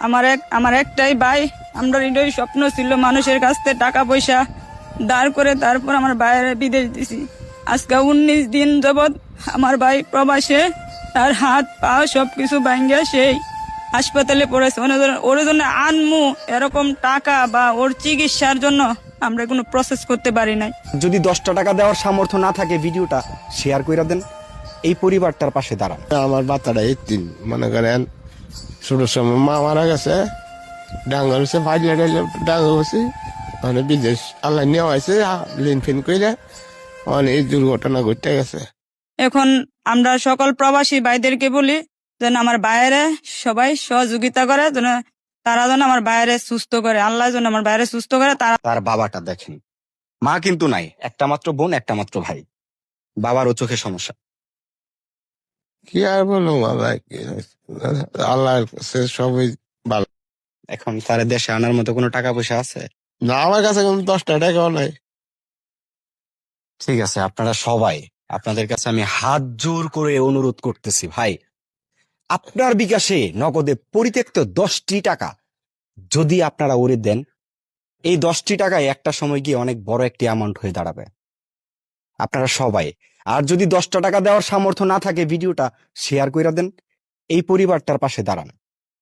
আমার একটাই ভাই। আমরা এটাই স্বপ্ন ছিল মানুষের কাছ থেকে টাকা পয়সা দাঁড় করে তারপর আমার ভাইয়ের বিদেশ দিছি। আজকে 19 দিন যাবৎ আমার ভাই প্রবাসে, তার হাত পা সবকিছু ভাঙ্গা সেই হাসপাতালে পড়েছে। ওর জন্য আনমু এরকম টাকা বা ওর চিকিৎসার জন্য আমরা কোনো প্রসেস করতে পারি নাই। যদি 10টা টাকা দেওয়ার সামর্থ্য না থাকে ভিডিওটা শেয়ার করে দেন, এই পরিবারটার পাশে দাঁড়ান। আমার বাচ্চাটা এই তিন মনে করেন ছোট সময় মা মারা গেছে, ডাঙ্গর হয়েছে ভাইলে ডাঙ্গর হয়েছে, মানে বিদেশ আল্লাহ নেওয়া হয়েছে লিন ফিন করে মানে এই দুর্ঘটনা ঘটতে গেছে। এখন আমরা সকল প্রবাসী ভাইদেরকে বলি যেন আমার বাইরে সবাই সহযোগিতা করে, যেন তারা যেন আমার বাইরে সুস্থ করে, আল্লাহ যেন আমার বাইরে সুস্থ করে। তার বাবাটা দেখেন, মা কিন্তু নাই, একটা মাত্র বোন, একটা মাত্র ভাই। বাবারও চোখে সমস্যা। কি আর বলবো বাবা, আল্লাহর কাছে সবই ভালো। এখন তার দেশে আনার মতো কোনো টাকা পয়সা আছে? না, আমার কাছে কোনো 10টা টাকাও নাই। ঠিক আছে, আপনারা সবাই, আপনাদের কাছে আমি হাত জোর করে অনুরোধ করতেছি, ভাই আপনার বিকাশে নগদে পরিত্যক্ত 10টি টাকা যদি আপনারা ওরে দেন, এই 10টি টাকায় একটা সময় গিয়ে অনেক বড় একটি অ্যামাউন্ট হয়ে দাঁড়াবে। আপনারা সবাই, আর যদি 10টা টাকা দেওয়ার সামর্থ্য না থাকে ভিডিওটা শেয়ার করে দেন, এই পরিবারটার পাশে দাঁড়ান।